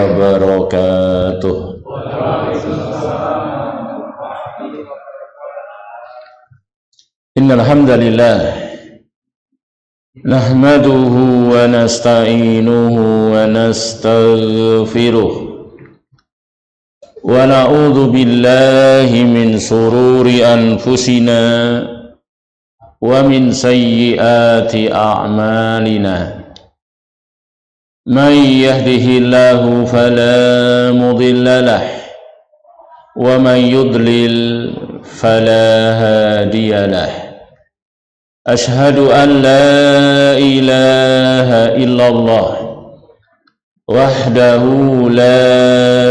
wabarakatuh. Innal hamdalillah nahmaduhu wa nasta'inuhu wa nastaghfiruh wa na'udzu billahi min shururi anfusina wa min sayyiati a'malina. Man yahdihillahu fala mudilla lahu wa man yudlil fala hadiya lahu. Ashhadu an la ilaha illallah wahdahu la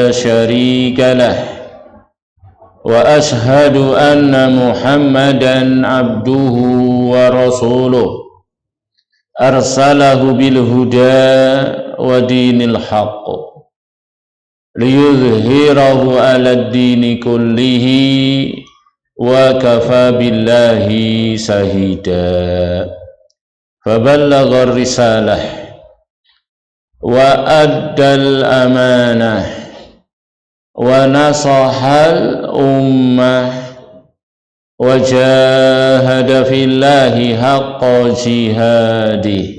syarika lah wa ashhadu anna Muhammadan abduhu wa rasuluh arsalahu bil huda wa dinil haqq liyuzhirahu ala ad-dini kullihi wa kafa billahi shahida. Faballagha ar-risalah wa addal amanah wa nasahal ummah wa jahada fillahi haqqa jihadih.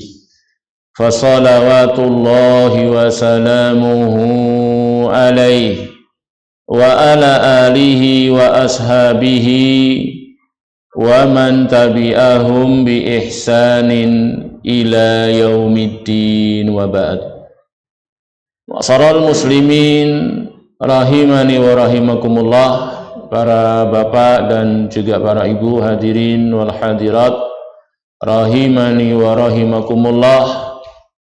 Fa salawatullahi wa salamuhu alaihi wa ala alihi wa ashabihi wa man tabi'ahum bi ihsanin ila yaumiddin wa ba'd. Ma'asyiral muslimin rahimani wa rahimakumullah, para bapak dan juga para ibu hadirin wal hadirat rahimani wa rahimakumullah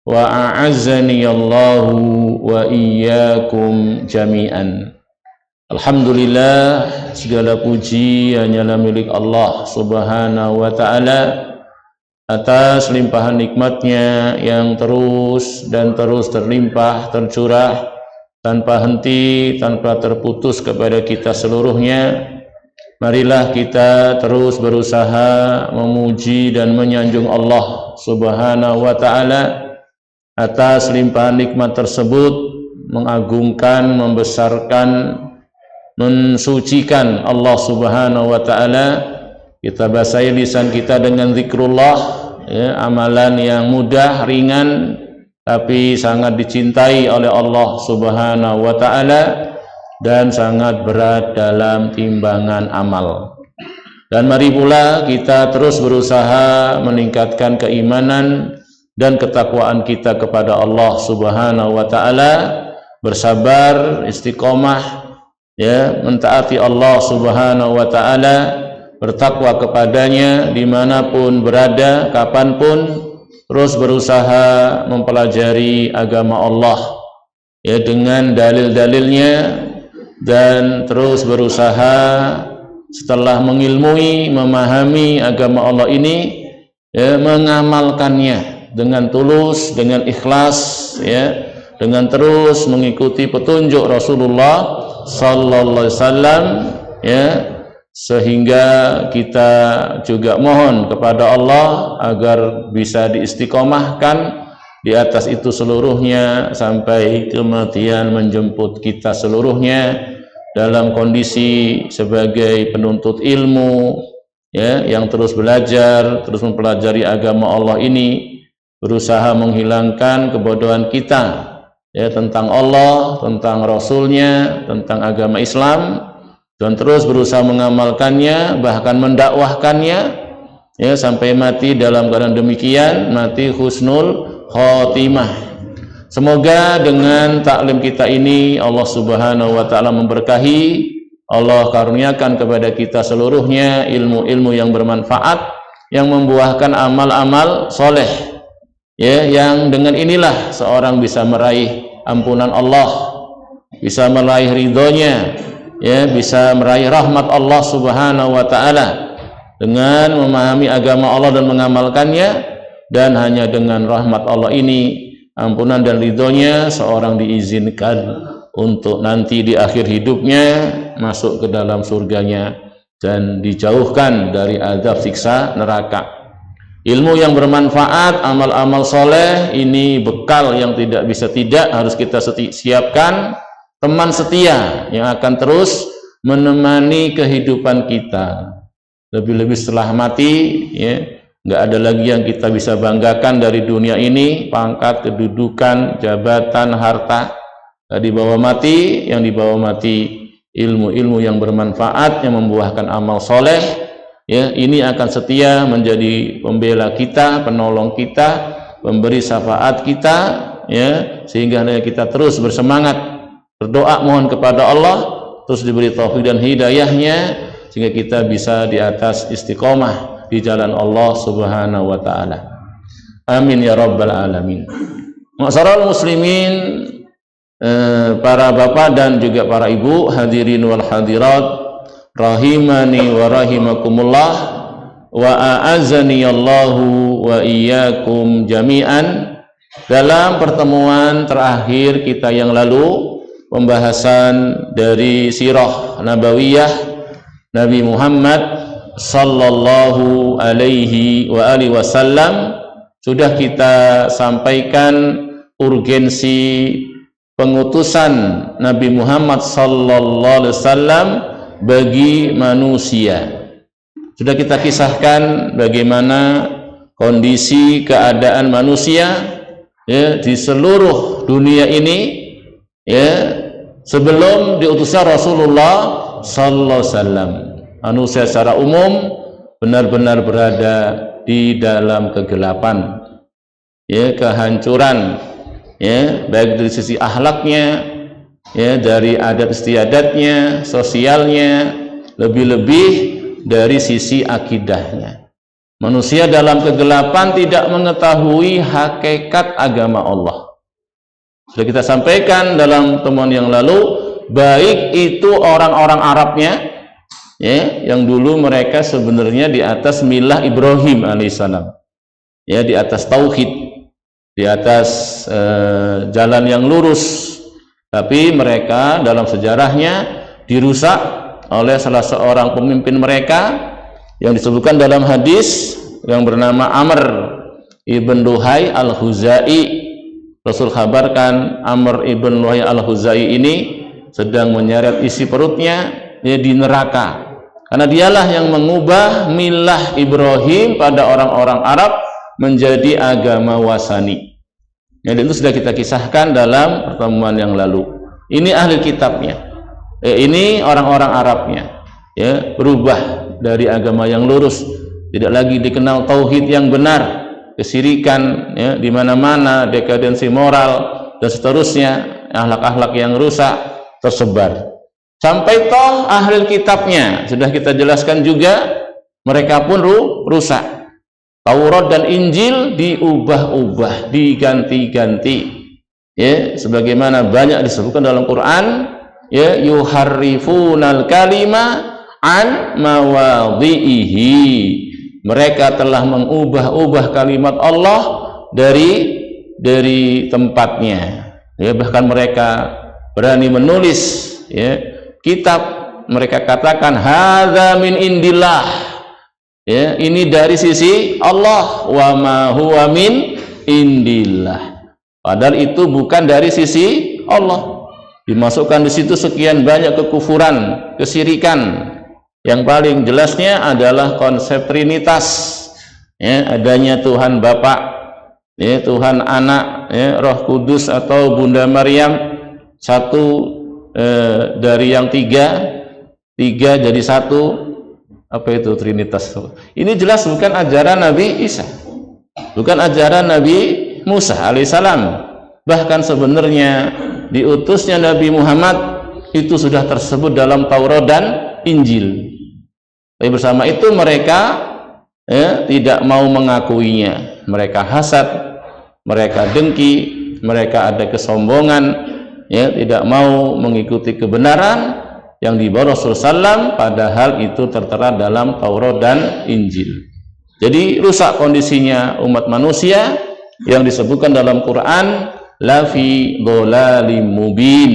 wa a'azzani Allahu wa iyyakum jami'an. Alhamdulillah, segala puji hanyalah milik Allah subhanahu wa ta'ala atas limpahan nikmatnya yang terus dan terus terlimpah, tercurah tanpa henti, tanpa terputus kepada kita seluruhnya. Marilah kita terus berusaha memuji dan menyanjung Allah subhanahu wa ta'ala atas limpahan nikmat tersebut, mengagungkan, membesarkan, mensucikan Allah subhanahu wa ta'ala. Kita basahi lisan kita dengan zikrullah, ya, amalan yang mudah, ringan, tapi sangat dicintai oleh Allah subhanahu wa ta'ala dan sangat berat dalam timbangan amal. Dan mari pula kita terus berusaha meningkatkan keimanan dan ketakwaan kita kepada Allah subhanahu wa ta'ala, bersabar, istiqomah, ya, mentaati Allah subhanahu wa ta'ala, bertakwa kepadanya dimanapun berada, kapanpun, terus berusaha mempelajari agama Allah, ya, dengan dalil-dalilnya, dan terus berusaha setelah mengilmui, memahami agama Allah ini, ya, mengamalkannya dengan tulus, dengan ikhlas, ya, dengan terus mengikuti petunjuk Rasulullah sallallahu alaihi wasallam, ya, sehingga kita juga mohon kepada Allah agar bisa diistiqomahkan di atas itu seluruhnya sampai kematian menjemput kita seluruhnya dalam kondisi sebagai penuntut ilmu, ya, yang terus belajar, terus mempelajari agama Allah ini, berusaha menghilangkan kebodohan kita, ya, tentang Allah, tentang Rasulnya, tentang agama Islam, dan terus berusaha mengamalkannya, bahkan mendakwahkannya, ya, sampai mati dalam keadaan demikian, mati husnul khotimah. Semoga dengan taklim kita ini Allah subhanahu wa ta'ala memberkahi, Allah karuniakan kepada kita seluruhnya ilmu-ilmu yang bermanfaat, yang membuahkan amal-amal soleh, ya, yang dengan inilah seorang bisa meraih ampunan Allah, bisa meraih ridhonya, ya, bisa meraih rahmat Allah subhanahu wa ta'ala dengan memahami agama Allah dan mengamalkannya. Dan hanya dengan rahmat Allah ini, ampunan dan ridhonya, seorang diizinkan untuk nanti di akhir hidupnya masuk ke dalam surganya dan dijauhkan dari azab siksa neraka. Ilmu yang bermanfaat, amal-amal soleh, ini bekal yang tidak bisa tidak harus kita siapkan. Teman setia yang akan terus menemani kehidupan kita. Lebih-lebih setelah mati, ya, nggak ada lagi yang kita bisa banggakan dari dunia ini, pangkat, kedudukan, jabatan, harta. Nggak dibawa mati, yang dibawa mati ilmu-ilmu yang bermanfaat, yang membuahkan amal soleh. Ya, ini akan setia menjadi pembela kita, penolong kita, pemberi syafaat kita, ya, sehingga kita terus bersemangat berdoa mohon kepada Allah, terus diberi taufik dan hidayahnya, sehingga kita bisa di atas istiqomah di jalan Allah Subhanahu wa taala. Amin ya rabbal alamin. Ma'asyiral muslimin, para bapak dan juga para ibu, hadirin wal hadirat, rahimani wa rahimakumullah, wa a'azani Allahu wa iyyakum jami'an. Dalam pertemuan terakhir kita yang lalu, pembahasan dari sirah nabawiyah Nabi Muhammad sallallahu alaihi wa alihi wasallam, sudah kita sampaikan urgensi pengutusan Nabi Muhammad sallallahu alaihi wasallam bagi manusia. Sudah kita kisahkan bagaimana kondisi keadaan manusia, ya, di seluruh dunia ini, ya, sebelum diutusnya Rasulullah sallallahu alaihi wasallam. Manusia secara umum benar-benar berada di dalam kegelapan, ya, kehancuran, ya, baik dari sisi akhlaknya, ya, dari adat istiadatnya, sosialnya, lebih-lebih dari sisi akidahnya. Manusia dalam kegelapan tidak mengetahui hakikat agama Allah. Sudah kita sampaikan dalam temuan yang lalu, baik itu orang-orang Arabnya, ya, yang dulu mereka sebenarnya di atas milah Ibrahim alaihissalam, ya, di atas tauhid, di atas jalan yang lurus. Tapi mereka dalam sejarahnya dirusak oleh salah seorang pemimpin mereka yang disebutkan dalam hadis yang bernama Amr ibn Luhai al-Huzai. Rasul kabarkan Amr ibn Luhai al-Huzai ini sedang menyeret isi perutnya, dia di neraka, karena dialah yang mengubah milah Ibrahim pada orang-orang Arab menjadi agama wasani. Yang itu sudah kita kisahkan dalam pertemuan yang lalu. Ini ahli kitabnya, ini orang-orang Arabnya, ya, berubah dari agama yang lurus, tidak lagi dikenal tauhid yang benar, kesirikan, ya, di mana-mana, dekadensi moral dan seterusnya, akhlak-akhlak yang rusak tersebar. Sampai toh ahli kitabnya sudah kita jelaskan juga, mereka pun rusak. Taurat dan Injil diubah-ubah, diganti-ganti, ya, sebagaimana banyak disebutkan dalam Quran, ya, yuharrifunal kalima an mawadhihi. Mereka telah mengubah-ubah kalimat Allah dari tempatnya, ya, bahkan mereka berani menulis, ya, kitab, mereka katakan hadza min indillah, ya, ini dari sisi Allah, wa ma huwa min indillah, padahal itu bukan dari sisi Allah. Dimasukkan di situ sekian banyak kekufuran, kesyirikan. Yang paling jelasnya adalah konsep Trinitas, ya, adanya Tuhan Bapa, ya, Tuhan Anak, ya, Roh Kudus atau Bunda Maryam, satu dari yang tiga jadi satu. Apa itu Trinitas? Ini jelas bukan ajaran Nabi Isa, bukan ajaran Nabi Musa alaihissalam. Bahkan sebenarnya diutusnya Nabi Muhammad itu sudah tersebut dalam Taurat dan Injil. Tapi bersama itu mereka, ya, tidak mau mengakuinya. Mereka hasad, mereka dengki, mereka ada kesombongan, ya, tidak mau mengikuti kebenaran yang dibawa Rasulullah SAW, padahal itu tertera dalam Taurat dan Injil. Jadi rusak kondisinya umat manusia yang disebutkan dalam Quran, la fi dhalalim mubin,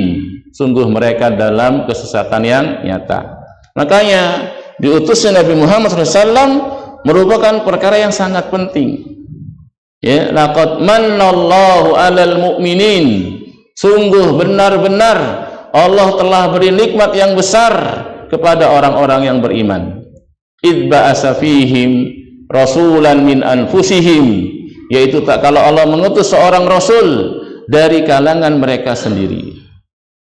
sungguh mereka dalam kesesatan yang nyata. Makanya diutusnya Nabi Muhammad SAW merupakan perkara yang sangat penting. Ya, laqad mannallahu 'alal mu'minin. Sungguh benar-benar Allah telah beri nikmat yang besar kepada orang-orang yang beriman. Idz ba'asa fihim rasulan min anfusihim, yaitu tak kalau Allah mengutus seorang rasul dari kalangan mereka sendiri.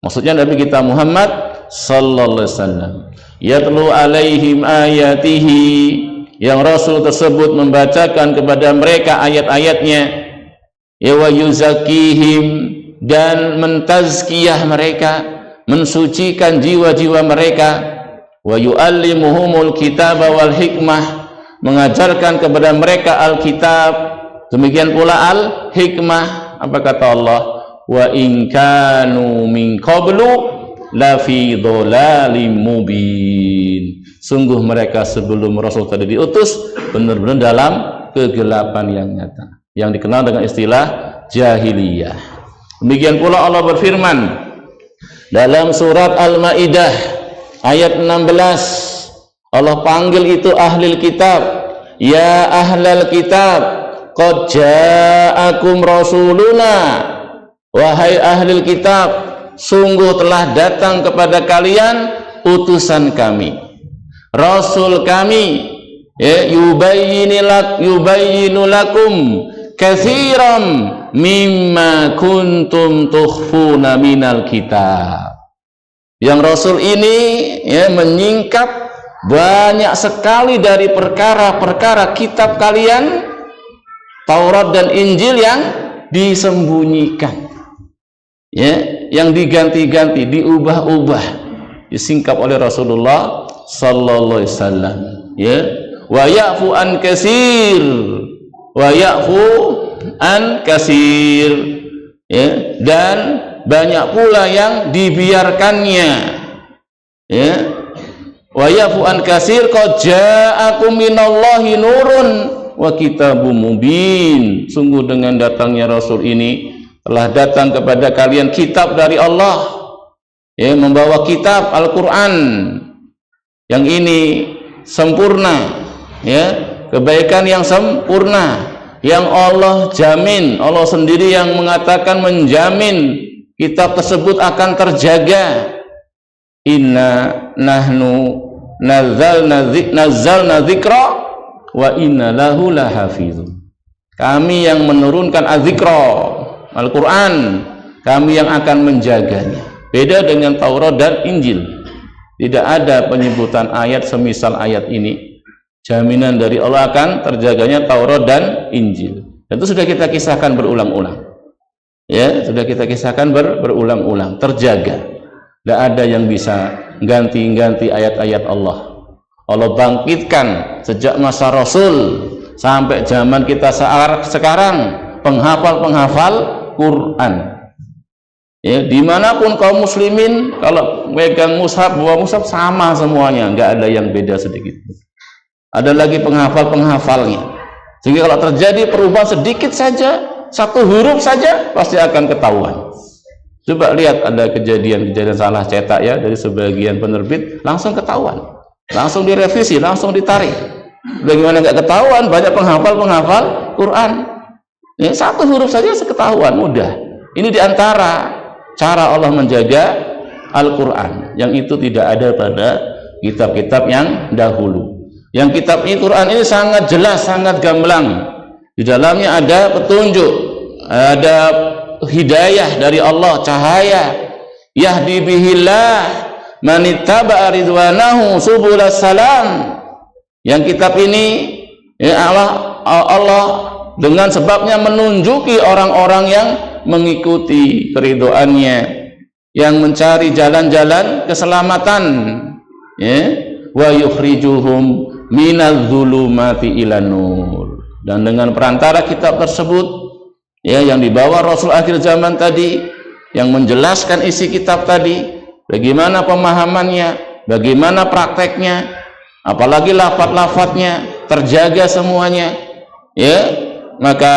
Maksudnya Nabi kita Muhammad sallallahu alaihi wasallam. Yatlu alaihim ayatihi, yang rasul tersebut membacakan kepada mereka ayat-ayatnya. Ya wa yuzakihim, dan mentazkiyah mereka, mensucikan jiwa-jiwa mereka. Wa yu'allimuhumul kitaba wal hikmah, mengajarkan kepada mereka Alkitab, demikian pula al-hikmah. Apa kata Allah? Wa in kanu min qablu la fi dhalalim mubin. Sungguh mereka sebelum Rasul tadi diutus benar-benar dalam kegelapan yang nyata, yang dikenal dengan istilah jahiliyah. Demikian pula Allah berfirman dalam surat Al-Maidah ayat 16. Allah panggil itu ahlul kitab, ya ahlal kitab qad ja'akum rasuluna, wahai ahlul kitab, sungguh telah datang kepada kalian utusan kami, rasul kami, ya, yubayyinu lakum katsiran mimma kuntum tukhfuna minal kitab. Yang rasul ini, ya, menyingkap banyak sekali dari perkara-perkara kitab kalian, Taurat dan Injil, yang disembunyikan, ya, yang diganti-ganti, diubah-ubah, disingkap oleh Rasulullah sallallahu alaihi wasallam, ya. Wa ya'fu an katsir, wa ya'fu an katsir, ya, dan banyak pula yang dibiarkannya, ya. Wa ya'fu an katsir qad ja'akum minallahi nurun wa kitabum mubin. Sungguh dengan datangnya Rasul ini telah datang kepada kalian kitab dari Allah, ya, membawa kitab Al-Quran yang ini sempurna, ya, kebaikan yang sempurna, yang Allah jamin, Allah sendiri yang mengatakan, menjamin kitab tersebut akan terjaga. Inna nahnu nazzalna dzikra wa inna lahu lahafizun. Kami yang menurunkan az-dzikra, Al-Quran, kami yang akan menjaganya. Beda dengan Taurat dan Injil, tidak ada penyebutan ayat semisal ayat ini, jaminan dari Allah akan terjaganya Taurat dan Injil. Dan itu sudah kita kisahkan berulang-ulang, ya, sudah kita kisahkan berulang-ulang, terjaga. Tidak ada yang bisa ganti-ganti ayat-ayat Allah. Allah bangkitkan sejak masa Rasul sampai zaman kita sekarang penghafal-penghafal Quran, ya, dimanapun kaum muslimin kalau megang mushaf, bawa mushaf sama semuanya, nggak ada yang beda sedikit. Ada lagi penghafal-penghafalnya, sehingga kalau terjadi perubahan sedikit saja, satu huruf saja, pasti akan ketahuan. Coba lihat, ada kejadian-kejadian salah cetak, ya, dari sebagian penerbit, langsung ketahuan, langsung direvisi, langsung ditarik. Bagaimana nggak ketahuan? Banyak penghafal Quran, ya, satu huruf saja seketahuan, mudah. Ini diantara cara Allah menjaga Al-Quran, yang itu tidak ada pada kitab-kitab yang dahulu. Yang kitab ini, Quran ini sangat jelas, sangat gamblang. Di dalamnya ada petunjuk, ada hidayah dari Allah, cahaya. Yahdi bihillah manittaba'a ridwanahu subulas salam. Yang kitab ini, ya, Allah dengan sebabnya menunjuki orang-orang yang mengikuti keridhoannya, yang mencari jalan-jalan keselamatan, ya, wa yukhrijuhum minadz-dzulumati ilan nur. Dan dengan perantara kitab tersebut, ya, yang dibawa Rasul akhir zaman tadi, yang menjelaskan isi kitab tadi, bagaimana pemahamannya, bagaimana prakteknya, apalagi lafaz-lafaznya terjaga semuanya, ya, maka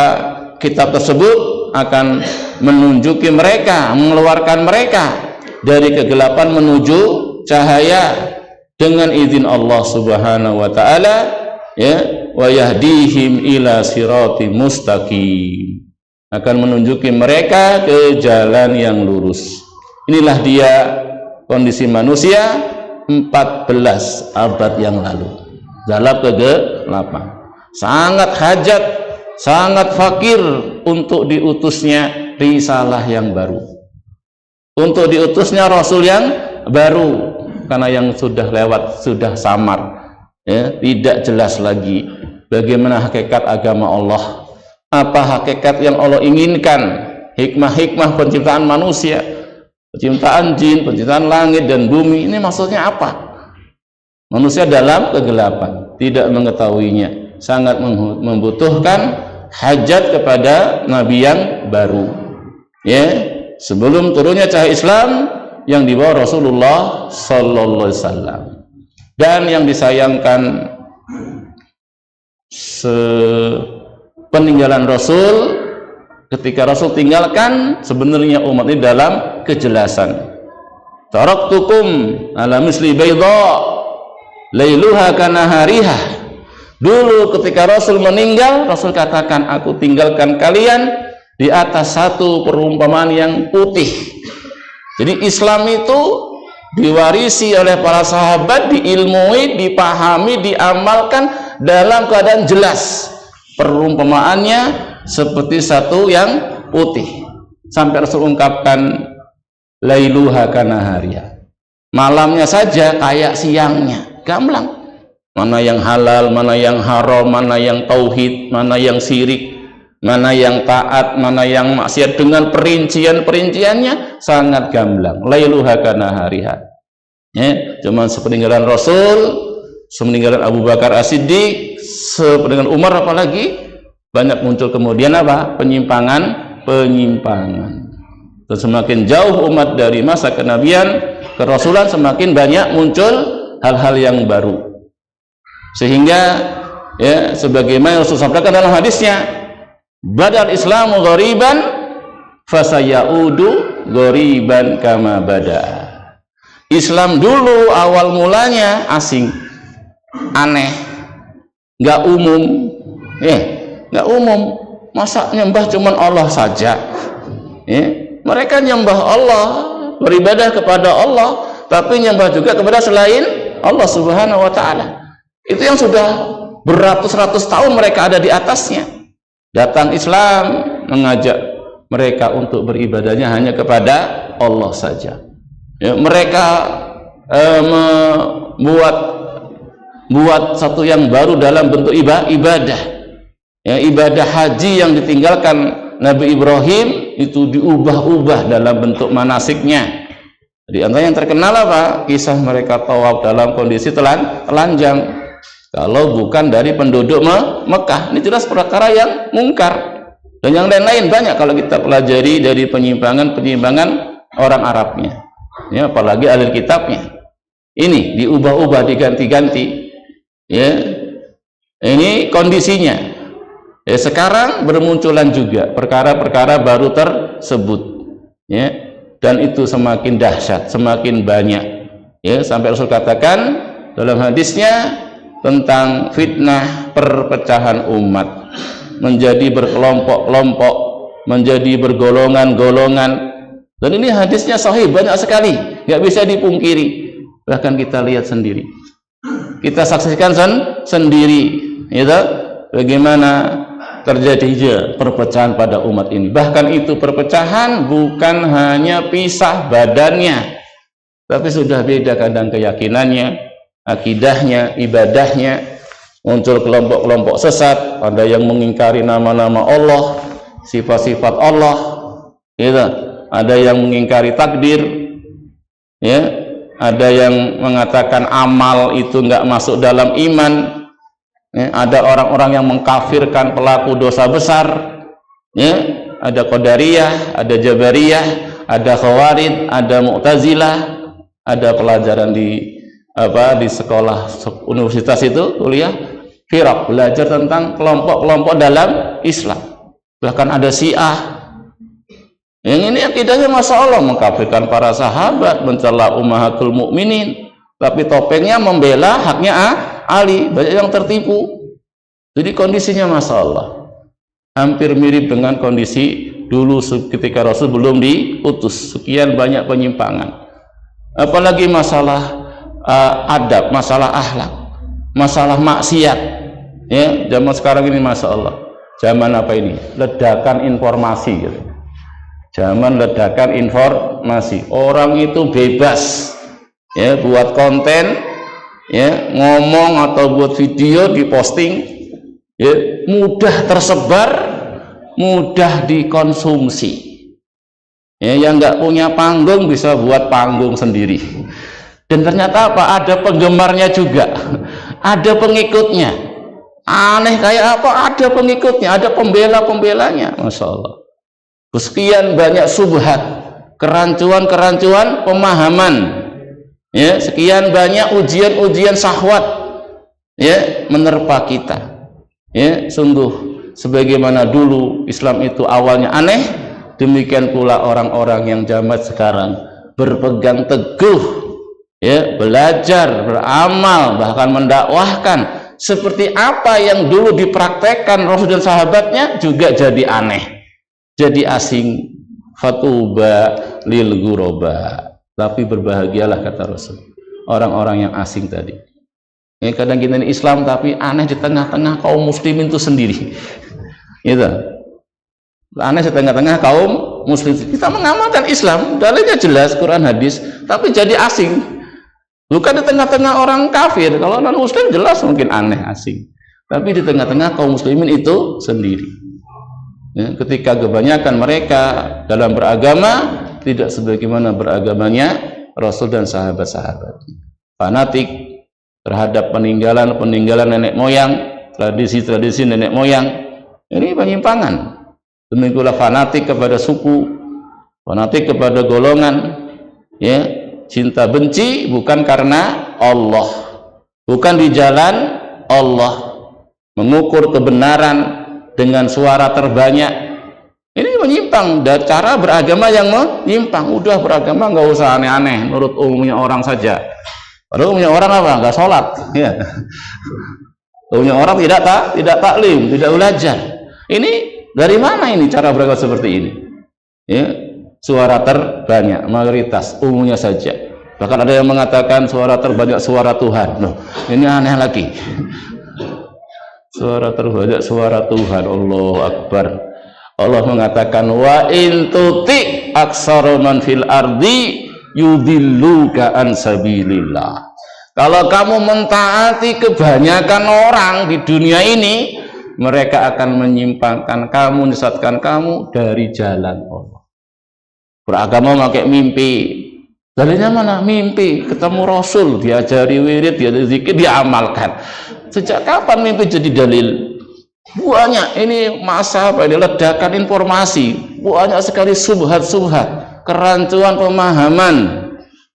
kitab tersebut akan menunjuki mereka, mengeluarkan mereka dari kegelapan menuju cahaya dengan izin Allah Subhanahu wa taala, ya, wa yahdihim ila siratim mustaqim, akan menunjuki mereka ke jalan yang lurus. Inilah dia kondisi manusia 14 abad yang lalu. Dalam ke-8 sangat hajat, sangat fakir untuk diutusnya risalah yang baru, untuk diutusnya rasul yang baru, karena yang sudah lewat sudah samar, ya, tidak jelas lagi bagaimana hakikat agama Allah, apa hakikat yang Allah inginkan, hikmah-hikmah penciptaan manusia, penciptaan jin, penciptaan langit dan bumi, ini maksudnya apa? Manusia dalam kegelapan, tidak mengetahuinya, sangat membutuhkan hajat kepada nabi yang baru, ya, sebelum turunnya cahaya Islam yang dibawa Rasulullah sallallahu alaihi wasallam. Dan yang disayangkan, peninggalan Rasul, ketika Rasul tinggalkan, sebenarnya umat ini dalam kejelasan. Taraktukum ala misli bayda lailuha kanahariha. Dulu ketika Rasul meninggal, Rasul katakan, aku tinggalkan kalian di atas satu perumpamaan yang putih. Jadi Islam itu diwarisi oleh para sahabat, diilmui, dipahami, diamalkan dalam keadaan jelas. Perumpamaannya seperti satu yang putih, sampai Rasul ungkapkan lailuha kanahariha, malamnya saja kayak siangnya, gamblang. Mana yang halal, mana yang haram, mana yang tauhid, mana yang syirik, mana yang taat, mana yang maksiat, dengan perincian-perinciannya sangat gamblang. Lailuha kanahariha, ya, cuman sepeninggalan Rasul, sepeninggalan Abu Bakar As-Siddiq, sepeninggalan Umar apalagi, banyak muncul kemudian apa? Penyimpangan. Dan semakin jauh umat dari masa kenabian, kerasulan, semakin banyak muncul hal-hal yang baru. Sehingga, ya, sebagaimana Rasul sampaikan dalam hadisnya, badal Islamu ghariban fasayaudu ghariban kama bada. Islam dulu awal mulanya asing, aneh, nggak umum, ya, nggak umum. Masa nyembah cuman Allah saja, ya? Mereka nyembah Allah, beribadah kepada Allah, tapi nyembah juga kepada selain Allah Subhanahu wa ta'ala. Itu yang sudah beratus-ratus tahun mereka ada di atasnya. Datang Islam mengajak mereka untuk beribadahnya hanya kepada Allah saja, ya, mereka membuat satu yang baru dalam bentuk ibadah, ya, ibadah haji yang ditinggalkan Nabi Ibrahim itu diubah-ubah dalam bentuk manasiknya. Di antara yang terkenal apa? Kisah mereka tawaf dalam kondisi telanjang. Kalau bukan dari penduduk Mekah, ini jelas perkara yang mungkar. Dan yang lain-lain banyak kalau kita pelajari dari penyimpangan orang Arabnya, ya, apalagi ahli kitabnya. Ini diubah-ubah, diganti-ganti, ya. Ini kondisinya, ya. Sekarang bermunculan juga perkara-perkara baru tersebut, ya, dan itu semakin dahsyat, semakin banyak, ya, sampai Rasul katakan dalam hadisnya tentang fitnah perpecahan umat, menjadi berkelompok-kelompok, menjadi bergolongan-golongan. Dan ini hadisnya sahih, banyak sekali, nggak bisa dipungkiri. Bahkan kita lihat sendiri, kita saksikan sendiri, gitu, bagaimana terjadinya perpecahan pada umat ini. Bahkan itu perpecahan bukan hanya pisah badannya, tapi sudah beda kadang keyakinannya, akidahnya, ibadahnya. Muncul kelompok-kelompok sesat, ada yang mengingkari nama-nama Allah, sifat-sifat Allah, gitu. Ada yang mengingkari takdir, ya, ada yang mengatakan amal itu nggak masuk dalam iman, ya. Ada orang-orang yang mengkafirkan pelaku dosa besar, ya. Ada Qadariyah, ada Jabariyah, ada Khawarij, ada Mu'tazilah. Ada pelajaran di sekolah universitas itu, kuliah firaq, belajar tentang kelompok-kelompok dalam Islam. Bahkan ada Syiah yang ini akidahnya Masya Allah, mengkafirkan para sahabat, mencela ummahatul mukminin, tapi topengnya membela haknya Ali. Banyak yang tertipu, Jadi kondisinya Masya Allah hampir mirip dengan kondisi dulu ketika Rasul belum diutus. Sekian banyak penyimpangan, apalagi masalah adab, masalah akhlak, masalah maksiat. Ya, zaman sekarang ini Masya Allah, zaman apa ini? Ledakan informasi gitu. Zaman ledakan informasi, orang itu bebas ya buat konten, ya ngomong atau buat video diposting, ya mudah tersebar, mudah dikonsumsi. Ya, yang nggak punya panggung bisa buat panggung sendiri. Dan ternyata apa? Ada penggemarnya juga, ada pengikutnya. Aneh kayak apa? Ada pengikutnya, ada pembela-pembelanya, Masya Allah. Sekian banyak subhat, kerancuan-kerancuan pemahaman, ya sekian banyak ujian-ujian syahwat, ya menerpa kita. Ya sungguh sebagaimana dulu Islam itu awalnya aneh, demikian pula orang-orang yang zaman sekarang berpegang teguh, ya belajar, beramal, bahkan mendakwahkan seperti apa yang dulu dipraktekkan Rasul dan sahabatnya juga jadi aneh, jadi asing. Fatuba lil ghuraba, tapi berbahagialah kata Rasul orang-orang yang asing tadi. Ya, kadang kita ini Islam tapi aneh di tengah-tengah kaum muslimin itu sendiri. Gitu. Aneh di tengah-tengah kaum muslim. Kita mengamalkan Islam, dalilnya jelas Quran hadis, tapi jadi asing. Bukan di tengah-tengah orang kafir. Kalau non muslim jelas mungkin aneh, asing. Tapi di tengah-tengah kaum muslimin itu sendiri. Ya, ketika kebanyakan mereka dalam beragama tidak sebagaimana beragamanya Rasul dan sahabat-sahabat, fanatik terhadap peninggalan nenek moyang, tradisi-tradisi nenek moyang, ini penyimpangan. Demikian pula fanatik kepada suku, fanatik kepada golongan, ya cinta benci bukan karena Allah, bukan di jalan Allah, mengukur kebenaran dengan suara terbanyak. Ini menyimpang dari cara beragama yang menyimpang. Udah beragama nggak usah aneh-aneh, menurut umumnya orang saja. Padahal umumnya orang apa? Nggak sholat. Ya. Umumnya orang tidak taklim, tidak belajar. Ini dari mana ini cara beragama seperti ini? Ya, suara terbanyak, mayoritas, umumnya saja. Bahkan ada yang mengatakan suara terbanyak suara Tuhan. Loh, ini aneh lagi. Suara terbanyak suara Tuhan. Allahu Akbar. Allah mengatakan wa in tuti aktsara man fil ardi yudilluka an sabilillah. Kalau kamu mentaati kebanyakan orang di dunia ini, mereka akan menyimpangkan kamu, menyesatkan kamu dari jalan Allah. Beragama pakai mimpi. Dalilnya mana? Mimpi, ketemu Rasul, diajari wirid, diajari zikir, diamalkan. Sejak kapan mimpi jadi dalil? Banyak ini masa apa ini ledakan informasi, banyak sekali subhat-subhat, kerancuan pemahaman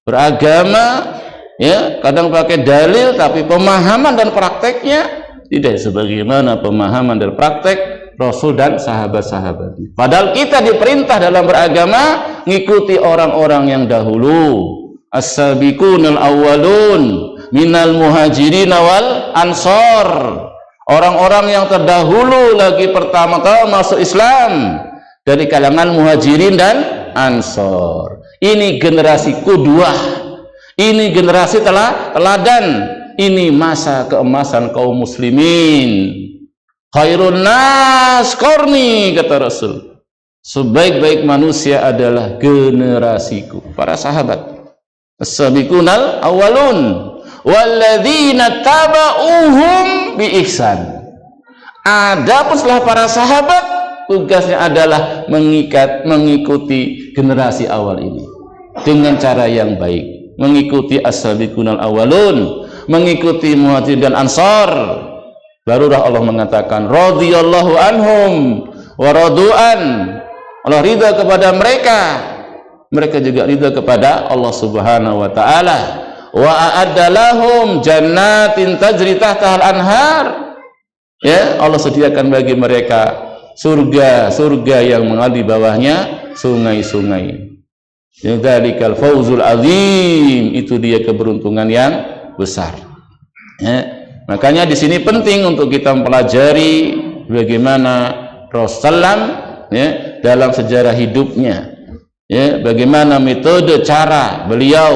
beragama, ya kadang pakai dalil tapi pemahaman dan prakteknya tidak sebagaimana pemahaman dan praktek Rasul dan sahabat-sahabat. Padahal kita diperintah dalam beragama ngikuti orang-orang yang dahulu, as-sabiqunal awwalun minal muhajirin wal ansor, orang-orang yang terdahulu lagi pertama-tama masuk Islam dari kalangan muhajirin dan ansor. Ini generasi qudwah, ini generasi teladan, ini masa keemasan kaum muslimin. Khairun nas qarni, kata Rasul, sebaik-baik manusia adalah generasiku, para sahabat. As-sabiqunal awwalun walladzina taba'uhum bi ihsan. Adapun setelah para sahabat, tugasnya adalah mengikuti generasi awal ini dengan cara yang baik, mengikuti as-sabiqunal awwalun, mengikuti muhajirin dan ansar. Barulah Allah mengatakan radhiyallahu anhum wa radu'an. Allah ridha kepada mereka, mereka juga ridha kepada Allah Subhanahu wa taala. Wa a'adda lahum jannatin tajri tahtal anhar. Ya, Allah sediakan bagi mereka surga-surga yang mengalir di bawahnya sungai-sungai. Dzalikal fawzul azim, itu dia keberuntungan yang besar. Ya. Makanya di sini penting untuk kita mempelajari bagaimana Rasulullah ya, dalam sejarah hidupnya, ya, bagaimana metode cara beliau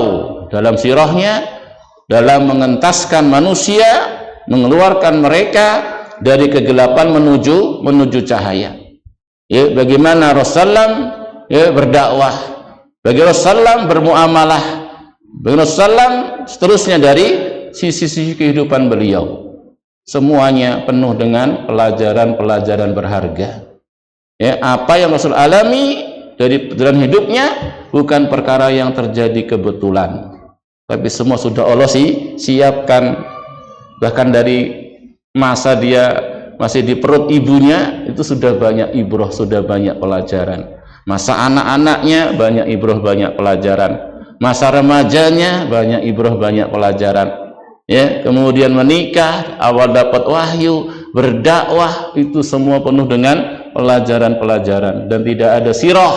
dalam sirahnya dalam mengentaskan manusia, mengeluarkan mereka dari kegelapan menuju cahaya. Ya, bagaimana Rasulullah ya, berdakwah, bagaimana Rasulullah bermuamalah, bagaimana Rasulullah seterusnya dari sisi-sisi kehidupan beliau. Semuanya penuh dengan pelajaran-pelajaran berharga. Ya, apa yang Rasul alami dari perjalanan hidupnya bukan perkara yang terjadi kebetulan, tapi semua sudah Allah siapkan. Bahkan dari masa dia masih di perut ibunya itu sudah banyak ibrah, sudah banyak pelajaran. Masa anak-anaknya banyak ibrah, banyak pelajaran. Masa remajanya banyak ibrah, banyak pelajaran. Ya, kemudian menikah, awal dapat wahyu, berdakwah, itu semua penuh dengan pelajaran-pelajaran. Dan tidak ada sirah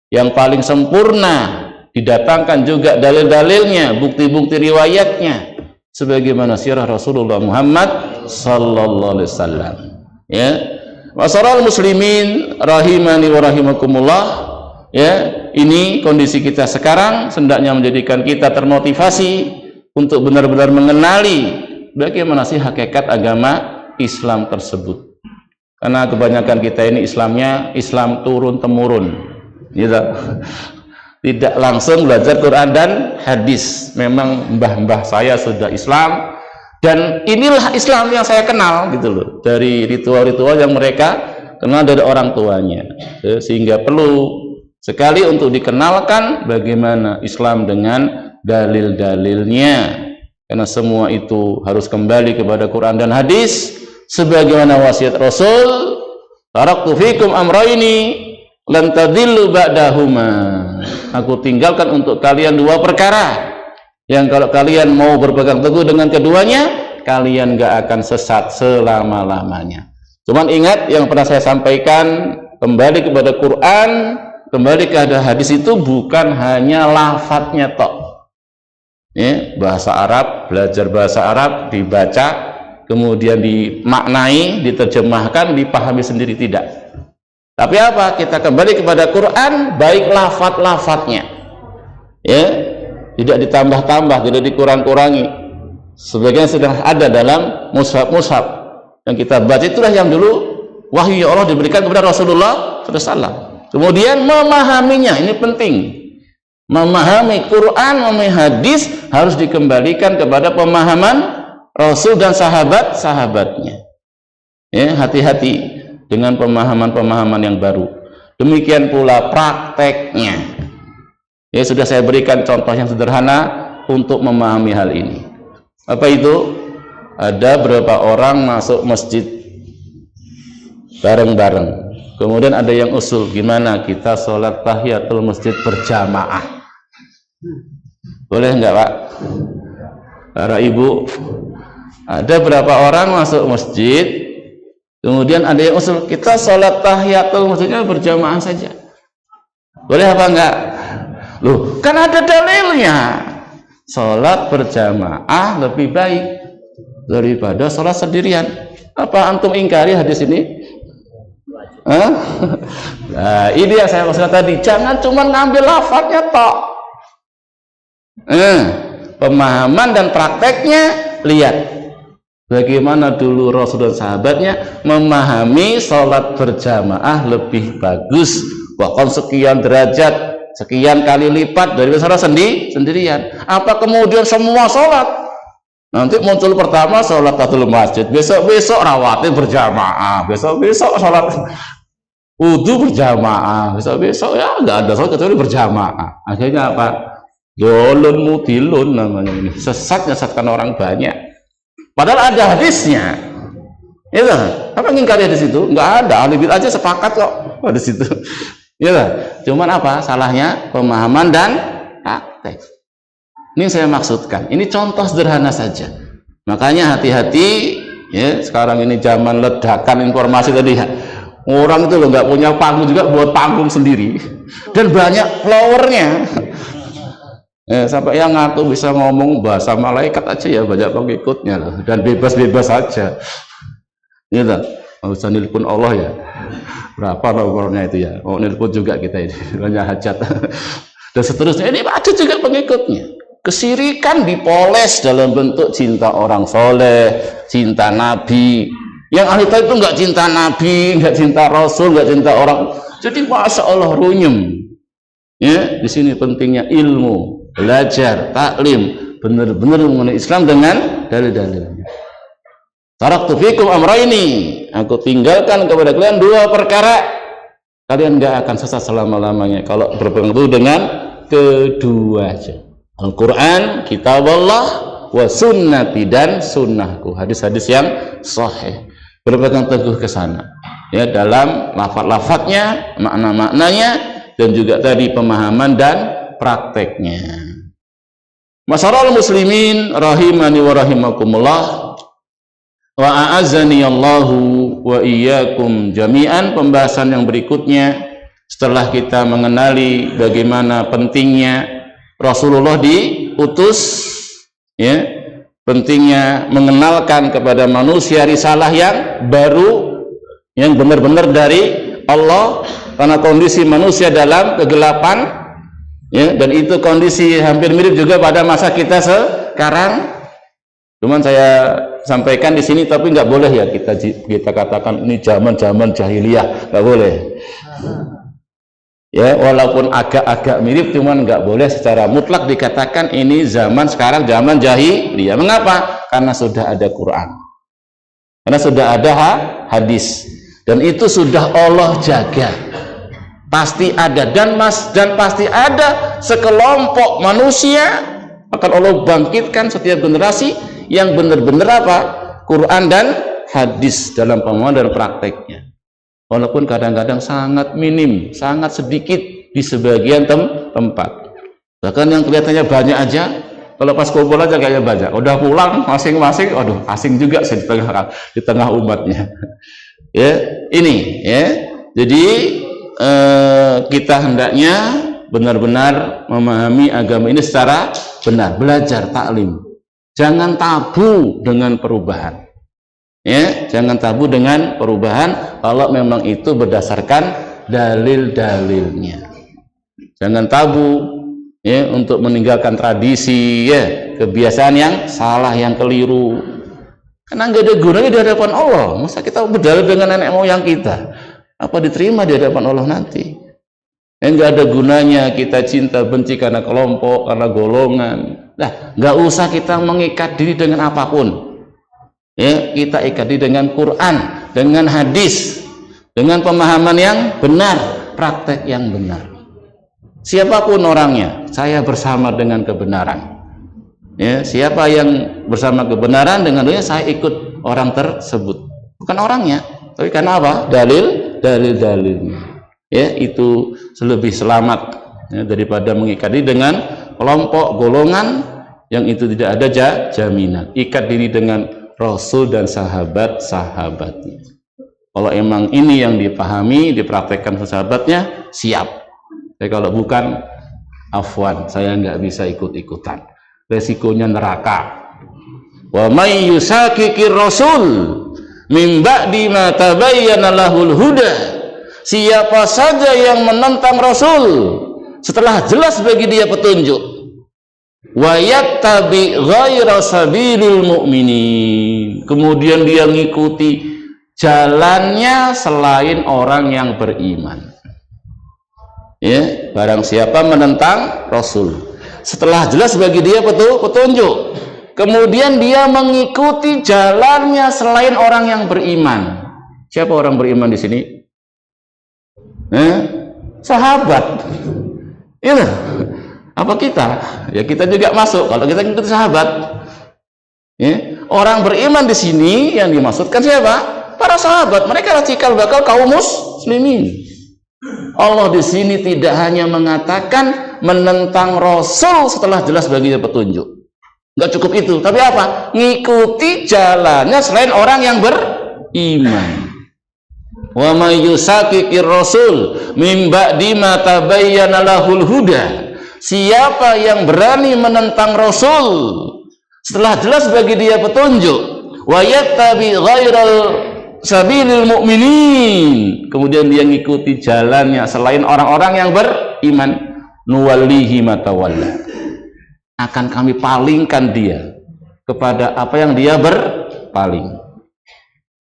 yang paling sempurna, didatangkan juga dalil-dalilnya, bukti-bukti riwayatnya sebagaimana sirah Rasulullah Muhammad sallallahu alaihi wasallam. Ya, masyarul muslimin rahimani wa rahimakumullah. Ya, ini kondisi kita sekarang hendaknya menjadikan kita termotivasi untuk benar-benar mengenali bagaimana sih hakikat agama Islam tersebut. Karena kebanyakan kita ini Islamnya Islam turun-temurun, gitu. Tidak langsung belajar Quran dan hadis. Memang mbah-mbah saya sudah Islam dan inilah Islam yang saya kenal, gitu loh, dari ritual-ritual yang mereka kenal dari orang tuanya. Sehingga perlu sekali untuk dikenalkan bagaimana Islam dengan dalil-dalilnya, karena semua itu harus kembali kepada Quran dan hadis sebagaimana wasiat Rasul, taraktu fikum amraini lan tadillu ba'dahuma. Aku tinggalkan untuk kalian dua perkara yang kalau kalian mau berpegang teguh dengan keduanya, kalian gak akan sesat selama-lamanya. Cuman ingat yang pernah saya sampaikan, kembali kepada Quran, kembali kepada hadis itu bukan hanya lafadznya tok. Ya, bahasa Arab, belajar bahasa Arab, dibaca, kemudian dimaknai, diterjemahkan, dipahami sendiri, tidak. Tapi apa? Kita kembali kepada Quran, baik lafadz-lafadznya, ya, tidak ditambah-tambah, tidak dikurang-kurangi. Sebagian sudah ada dalam mushaf-mushaf yang kita baca, itulah yang dulu wahyu ya Allah diberikan kepada Rasulullah SAW. Kemudian memahaminya, ini penting. Memahami Quran, memahami hadis harus dikembalikan kepada pemahaman Rasul dan sahabat-sahabatnya. Ya, hati-hati dengan pemahaman-pemahaman yang baru. Demikian pula prakteknya. Ya, sudah saya berikan contoh yang sederhana untuk memahami hal ini. Apa itu? Ada berapa orang masuk masjid bareng-bareng. Kemudian ada yang usul, gimana kita sholat tahiyatul masjid berjamaah? Boleh enggak, Pak? Para ibu, ada berapa orang masuk masjid, kemudian ada yang usul, kita sholat tahiyatul masjidnya berjamaah saja. Boleh apa enggak? Loh, kan ada dalilnya. Sholat berjamaah lebih baik daripada sholat sendirian. Apa antum ingkari hadis ini? Nah, ini yang saya maksudkan tadi, jangan cuma ngambil lafadznya tok. Pemahaman dan prakteknya, lihat bagaimana dulu Rasul dan sahabatnya memahami sholat berjamaah lebih bagus, bahkan sekian derajat, sekian kali lipat dari sholat sendirian. Apa kemudian semua sholat nanti muncul pertama sholat tahiyatul masjid, besok-besok rawatib berjamaah, besok-besok sholat wudu berjamaah, besok-besok ya nggak ada sholat kecuali berjamaah. Akhirnya apa? Dolun mutilun namanya ini, sesatkan orang banyak. Padahal ada hadisnya. Ya, apa ngingkari hadis itu? Nggak ada. Ahli bid'ah aja sepakat kok pada situ. Ya, cuman apa salahnya? Pemahaman dan praktek. Ini saya maksudkan. Ini contoh sederhana saja. Makanya hati-hati. Ya, sekarang ini zaman ledakan informasi tadi ya. Orang itu loh nggak punya panggung juga buat panggung sendiri dan banyak followernya. Sampai yang ngaku bisa ngomong bahasa malaikat aja ya banyak pengikutnya loh, dan bebas-bebas aja. Gitu. Nggak usah nelpon Allah ya. Berapa nomornya itu ya? Oh, nelpon juga kita ini banyak hajat. Dan seterusnya, ini ada juga pengikutnya. Kesirikan dipoles dalam bentuk cinta orang soleh, cinta Nabi. Yang ahli tauhid itu nggak cinta Nabi, nggak cinta Rasul, nggak cinta orang. Jadi masya Allah runyem. Ya, di sini pentingnya ilmu, belajar, taklim, benar-benar mengenai Islam dengan dalil-dalilnya. Taraktu fikum amraini, aku tinggalkan kepada kalian dua perkara, kalian nggak akan sesat selama-lamanya kalau berpegang teguh dengan keduanya, Al-Quran, kitab Allah, wa sunnati, dan sunnahku, hadis-hadis yang sahih. Berpegang teguh ke sana ya, dalam lafaz-lafaznya, makna-maknanya, dan juga tadi pemahaman dan prakteknya. Masyarul muslimin rahimani wa rahimakumullah, wa a'azzani Allahu wa iyyakum jami'an. Pembahasan yang berikutnya setelah kita mengenali bagaimana pentingnya Rasulullah diutus, ya, pentingnya mengenalkan kepada manusia risalah yang baru, yang benar-benar dari Allah, karena kondisi manusia dalam kegelapan, ya, dan itu kondisi hampir mirip juga pada masa kita sekarang. Cuman saya sampaikan di sini, tapi nggak boleh ya kita katakan ini zaman jahiliyah, nggak boleh. Ya, walaupun agak-agak mirip, cuman nggak boleh secara mutlak dikatakan ini zaman sekarang zaman jahiliyah. Mengapa? Karena sudah ada Quran, karena sudah ada hadis, dan itu sudah Allah jaga. Pasti ada, dan pasti ada sekelompok manusia akan Allah bangkitkan setiap generasi yang benar-benar apa? Quran dan hadis dalam pemahaman dan prakteknya. Walaupun kadang-kadang sangat minim, sangat sedikit di sebagian tempat. Bahkan yang kelihatannya banyak aja, kalau pas kumpul aja kayaknya banyak. Udah pulang masing-masing, aduh asing juga sih di tengah umatnya. Ya, ini ya. Jadi kita hendaknya benar-benar memahami agama ini secara benar, belajar, taklim. Jangan tabu dengan perubahan, ya, jangan tabu dengan perubahan kalau memang itu berdasarkan dalil-dalilnya. Jangan tabu, ya, untuk meninggalkan tradisi, ya, kebiasaan yang salah, yang keliru, karena nggak ada gunanya di hadapan Allah. Masa kita berdalil dengan nenek moyang kita, apa diterima di hadapan Allah nanti? Nggak ada gunanya kita cinta benci karena kelompok, karena golongan. Nah, nggak usah kita mengikat diri dengan apapun, ya, kita ikat diri dengan Quran, dengan hadis, dengan pemahaman yang benar, praktek yang benar. Siapapun orangnya, saya bersama dengan kebenaran, ya, siapa yang bersama kebenaran, dengan dia saya ikut orang tersebut, bukan orangnya, tapi karena apa? Dalilnya, ya, itu lebih selamat, ya, daripada mengikat diri dengan kelompok, golongan yang itu tidak ada jaminan. Ikat diri dengan Rasul dan sahabat-sahabatnya. Kalau emang ini yang dipahami, dipraktekkan sahabatnya, siap. Tapi kalau bukan, afwan, saya nggak bisa ikut-ikutan. Resikonya neraka. Wa may yusakikir rasul min ba'di ma tabayyana lahul huda. Siapa saja yang menentang Rasul setelah jelas bagi dia petunjuk, wa yattabi ghaira sabilil mu'minin, kemudian dia ngikuti jalannya selain orang yang beriman, ya, barang siapa menentang Rasul setelah jelas bagi dia petunjuk, kemudian dia mengikuti jalannya selain orang yang beriman. Siapa orang beriman di sini? Sahabat. Itu apa kita? Ya, kita juga masuk kalau kita ngikuti sahabat. Ya, orang beriman di sini yang dimaksudkan siapa? Para sahabat. Mereka cikal bakal kaum muslimin. Allah di sini tidak hanya mengatakan menentang Rasul setelah jelas baginya petunjuk. Nggak cukup itu, tapi apa? Ngikuti jalannya selain orang yang beriman. Wa may yusakikir rasul min ba'di ma tabayyana lahul huda. siapa yang berani menentang Rasul setelah jelas bagi dia petunjuk, wa yattabi ghairal sabilil mu'minin, kemudian dia ngikuti jalannya selain orang-orang yang beriman, nuwallihi matawalla, akan kami palingkan dia kepada apa yang dia berpaling.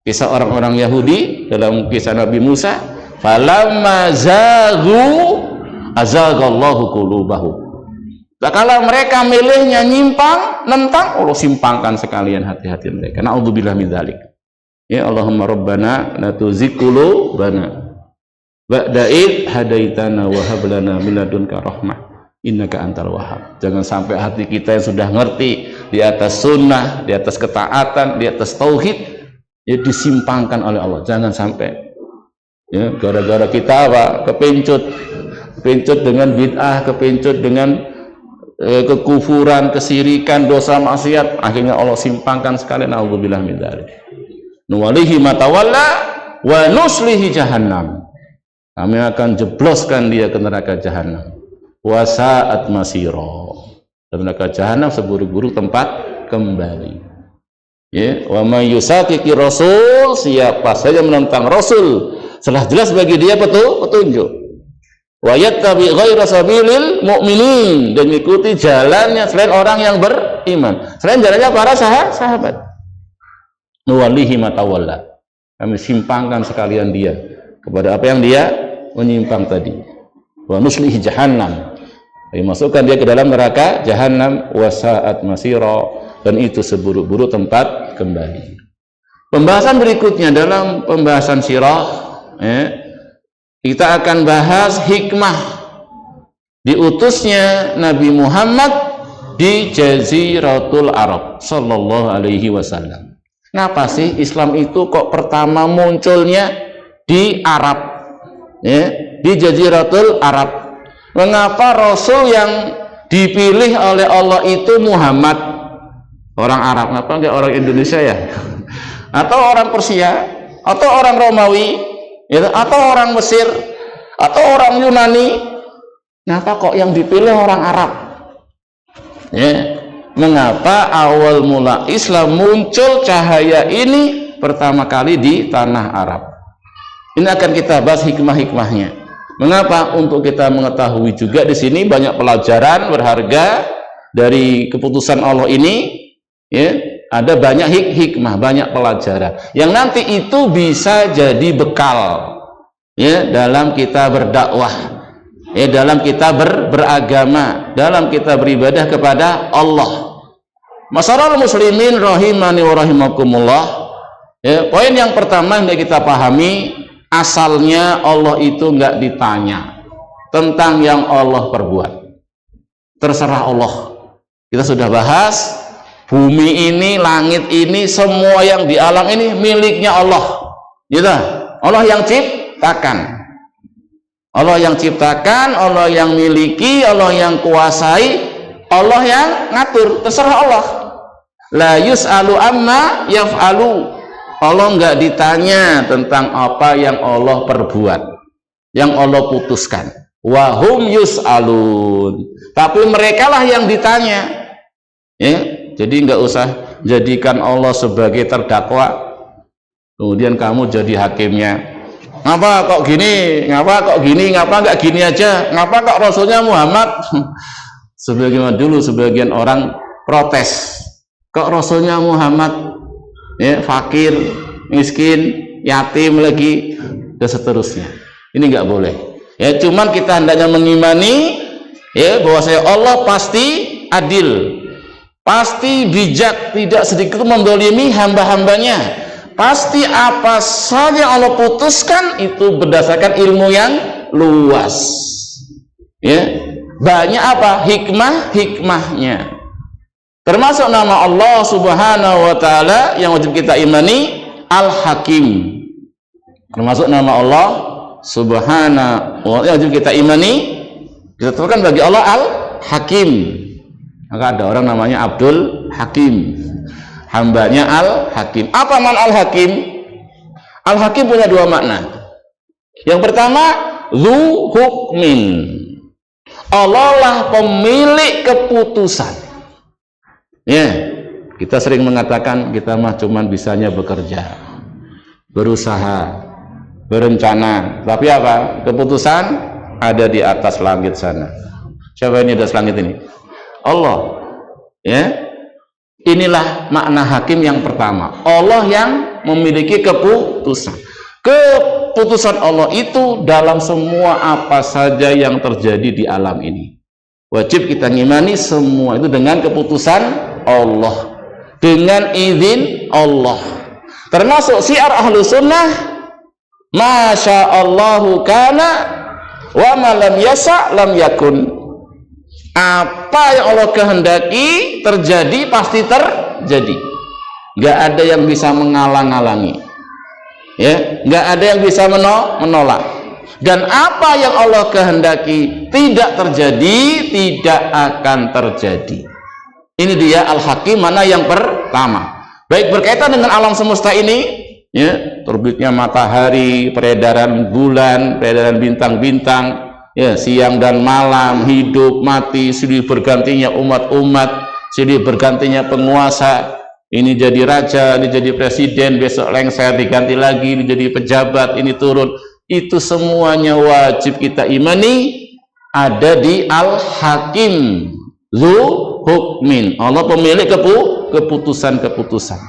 Kisah orang-orang Yahudi dalam kisah Nabi Musa, falamma zaghu azaghallahu qulubahum. Kalau mereka milihnya nyimpang, nentang, Allah simpangkan sekalian hati-hati mereka. Na'udzubillah min dzalik. Ya Allahumma rabbana la tuzigh qulubana ba'da id hadaitana wa hab lana min ladunka rahmah innaka antal wahhab. Jangan sampai hati kita yang sudah ngerti di atas sunnah, di atas ketaatan, di atas tauhid, ya disimpangkan oleh Allah. Jangan sampai, ya, gara-gara kita apa? Kepencut dengan bid'ah, kepencut dengan kekufuran, kesirikan, dosa maksiat, akhirnya Allah simpangkan sekalian. Na'udzubillah min dzalik. Nuwalihi matawalla wa nuslihi jahannam. Kami akan jebloskan dia ke neraka jahannam. Wa sa'at masira. Dan neraka jahannam seburuk-buruk tempat kembali. Ya, wa may yusaqiqi rasul, siapa saja menentang Rasul setelah jelas bagi dia petunjuk, wa yattabi ghaira sabilil mu'minin, dan mengikuti jalannya selain orang yang beriman, selain jalannya para sahabat, nuwallihi matawalla, kami simpangkan sekalian dia kepada apa yang dia menyimpang tadi, wa nuslihi jahannam, kami masukkan dia ke dalam neraka jahannam, wa sa'at masira, dan itu seburuk-buruk tempat kembali. Pembahasan berikutnya dalam pembahasan sirah, kita akan bahas hikmah diutusnya Nabi Muhammad di Jaziratul Arab sallallahu alaihi wasallam. Kenapa sih Islam itu kok pertama munculnya di Arab, ya, di Jaziratul Arab? Mengapa Rasul yang dipilih oleh Allah itu Muhammad, orang Arab? Kenapa enggak orang Indonesia ya? Atau orang Persia, atau orang Romawi, ya, atau orang Mesir, atau orang Yunani? Kenapa kok yang dipilih orang Arab? Ya, mengapa awal mula Islam muncul cahaya ini pertama kali di tanah Arab? Ini akan kita bahas hikmah-hikmahnya. Mengapa? Untuk kita mengetahui juga di sini banyak pelajaran berharga dari keputusan Allah ini. Ya, ada banyak hikmah, banyak pelajaran yang nanti itu bisa jadi bekal, ya, dalam kita berdakwah, ya, dalam kita beragama, dalam kita beribadah kepada Allah. Masyarul muslimin rahimani wa rahimakumullah, ya, poin yang pertama yang kita pahami, asalnya Allah itu enggak ditanya tentang yang Allah perbuat, terserah Allah. Kita sudah bahas, bumi ini, langit ini, semua yang di alam ini miliknya Allah, gitu. Allah yang ciptakan, Allah yang ciptakan, Allah yang miliki, Allah yang kuasai, Allah yang ngatur, terserah Allah. La yus'alu amma yaf'alu. Allah enggak ditanya tentang apa yang Allah perbuat, yang Allah putuskan. Wa hum yus'alun. Tapi merekalah yang ditanya. Ya, jadi enggak usah jadikan Allah sebagai terdakwa, kemudian kamu jadi hakimnya. Ngapa kok gini? Ngapa kok gini? Ngapa enggak gini aja? Ngapa kok Rasulnya Muhammad? Sebagaimana dulu sebagian orang protes, kok Rasulnya Muhammad, ya, fakir, miskin, yatim lagi, dan seterusnya. Ini enggak boleh. Ya, cuman kita hendaknya mengimani, ya, bahwa Allah pasti adil, pasti bijak, tidak sedikit mendolimi hamba-hambanya. Pasti apa saja Allah putuskan itu berdasarkan ilmu yang luas. Ya, banyak apa? Hikmahnya. Termasuk nama Allah Subhanahu wa Ta'ala yang wajib kita imani, Al-Hakim. Termasuk nama Allah Subhanahu wa Ta'ala yang wajib kita imani, kita tetapkan bagi Allah Al-Hakim. Maka ada orang namanya Abdul Hakim, hambanya Al-Hakim. Apa makna Al-Hakim? Al-Hakim punya dua makna. Yang pertama, Dzu Hukmin, Allah lah pemilik keputusan. Ya, kita sering mengatakan kita mah cuman bisanya bekerja, berusaha, berencana, tapi apa? Keputusan ada di atas langit sana. Siapa ini di atas langit ini? Allah. Ya, inilah makna hakim yang pertama. Allah yang memiliki keputusan. Keputusan Allah itu dalam semua apa saja yang terjadi di alam ini. Wajib kita ngimani semua itu dengan keputusan Allah, dengan izin Allah. Termasuk syiar ahlu sunnah, Masya Allahu kana wa ma lam yasa lam yakun. Apa yang Allah kehendaki terjadi pasti terjadi. Gak ada yang bisa menghalang-halangi, ya, gak ada yang bisa menolak. Dan apa yang Allah kehendaki tidak terjadi, tidak akan terjadi. Ini dia Al-Hakim, mana yang pertama. Baik berkaitan dengan alam semesta ini, ya, terbitnya matahari, peredaran bulan, peredaran bintang-bintang, ya, siang dan malam, hidup mati, silih bergantinya umat-umat, silih bergantinya penguasa. Ini jadi raja, ini jadi presiden, besok lengser diganti lagi, ini jadi pejabat, ini turun. Itu semuanya wajib kita imani ada di Al-Hakim Zu Hukmin. Allah pemilik keputusan-keputusan.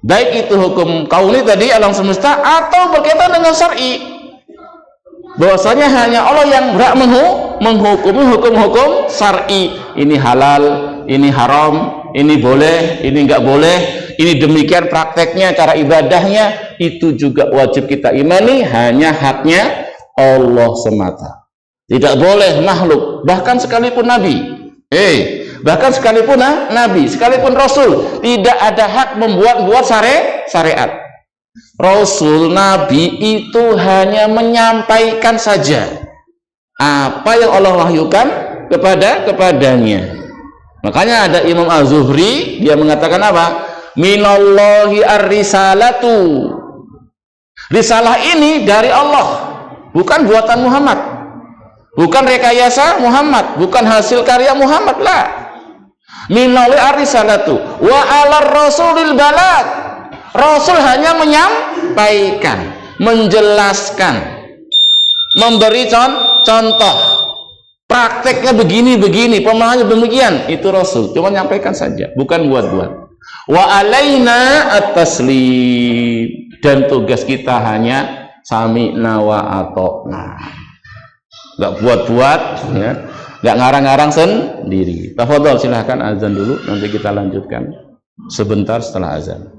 Baik itu hukum kauni tadi alam semesta atau berkaitan dengan syar'i. Bahwasanya hanya Allah yang berhak menghukumi hukum-hukum syar'i. Ini halal, ini haram, ini boleh, ini enggak boleh, ini demikian prakteknya, cara ibadahnya, itu juga wajib kita imani hanya haknya Allah semata. Tidak boleh makhluk, bahkan sekalipun nabi, bahkan sekalipun nabi, sekalipun rasul, tidak ada hak membuat syariat. Rasul, nabi itu hanya menyampaikan saja apa yang Allah wahyukan kepadanya. Makanya ada Imam Az-Zuhri, dia mengatakan apa? Minallahi ar-risalatu. Risalah ini dari Allah, bukan buatan Muhammad, bukan rekayasa Muhammad, bukan hasil karya Muhammad lah. Minallahi ar-risalatu wa 'alar rasulil balagh. Rasul hanya menyampaikan, menjelaskan, memberi contoh. Prakteknya begini, pemahamannya demikian. Itu Rasul, cuma menyampaikan saja, bukan buat-buat. Wa alaina at-taslim, dan tugas kita hanya sami'na wa ata'na. Enggak buat-buat, ya. Enggak ngarang-ngarang sendiri. Tafadhol, silahkan azan dulu, nanti kita lanjutkan sebentar setelah azan.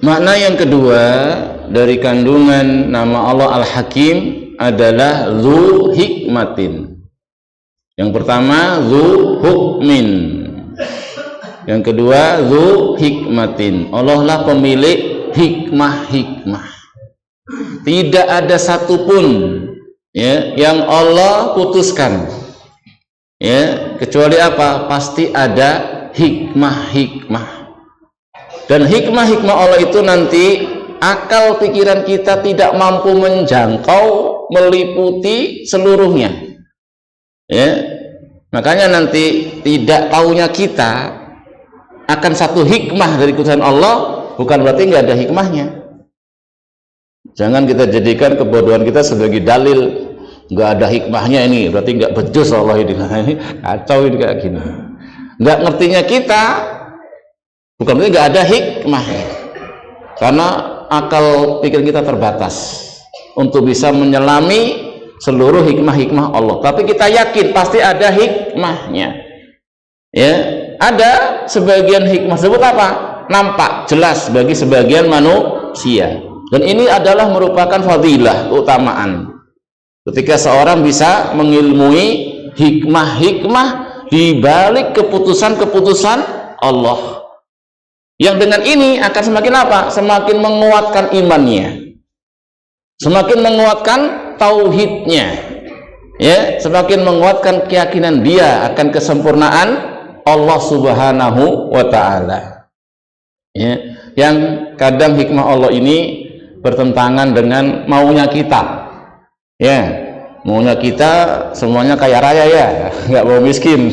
Makna yang kedua dari kandungan nama Allah Al-Hakim adalah Dzu Hikmatin. Yang pertama Dzu Hukmin, yang kedua Dzu Hikmatin. Allah lah pemilik hikmah-hikmah. Tidak ada satupun ya yang Allah putuskan ya kecuali apa? Pasti ada hikmah-hikmah. Dan hikmah-hikmah Allah itu nanti akal pikiran kita tidak mampu menjangkau, meliputi seluruhnya. Ya, makanya nanti tidak taunya kita akan satu hikmah dari keputusan Allah bukan berarti nggak ada hikmahnya. Jangan kita jadikan kebodohan kita sebagai dalil nggak ada hikmahnya ini berarti nggak becus Allah ini. Kacau ini kayak gini. Nggak ngertinya kita bukan berarti nggak ada hikmah, karena akal pikir kita terbatas untuk bisa menyelami seluruh hikmah-hikmah Allah. Tapi kita yakin pasti ada hikmahnya. Ya, ada sebagian hikmah sebut apa? Nampak jelas bagi sebagian manusia. Dan ini adalah merupakan fadilah, keutamaan. Ketika seorang bisa mengilmui hikmah-hikmah di balik keputusan-keputusan Allah. Yang dengan ini akan semakin apa? Semakin menguatkan imannya, semakin menguatkan tauhidnya, ya, semakin menguatkan keyakinan dia akan kesempurnaan Allah Subhanahu wa Ta'ala. Ya, yang kadang hikmah Allah ini bertentangan dengan maunya kita. Ya, maunya kita semuanya kaya raya ya, nggak mau miskin.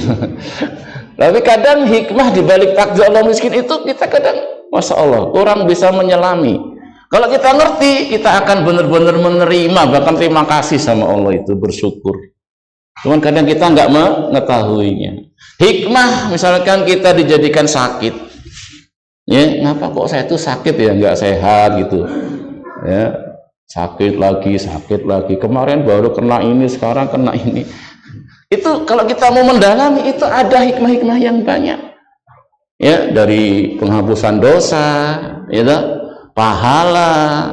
Tapi kadang hikmah dibalik takdir Allah miskin itu kita kadang, masya Allah, kurang bisa menyelami. Kalau kita ngerti, kita akan benar-benar menerima, bahkan terima kasih sama Allah itu, bersyukur. Cuman kadang kita nggak mengetahuinya. Hikmah, misalkan kita dijadikan sakit, ya, ngapa kok saya itu sakit ya, nggak sehat gitu, ya, sakit lagi, kemarin baru kena ini, sekarang kena ini. Itu kalau kita mau mendalami itu ada hikmah-hikmah yang banyak. Ya, dari penghapusan dosa, ya, pahala,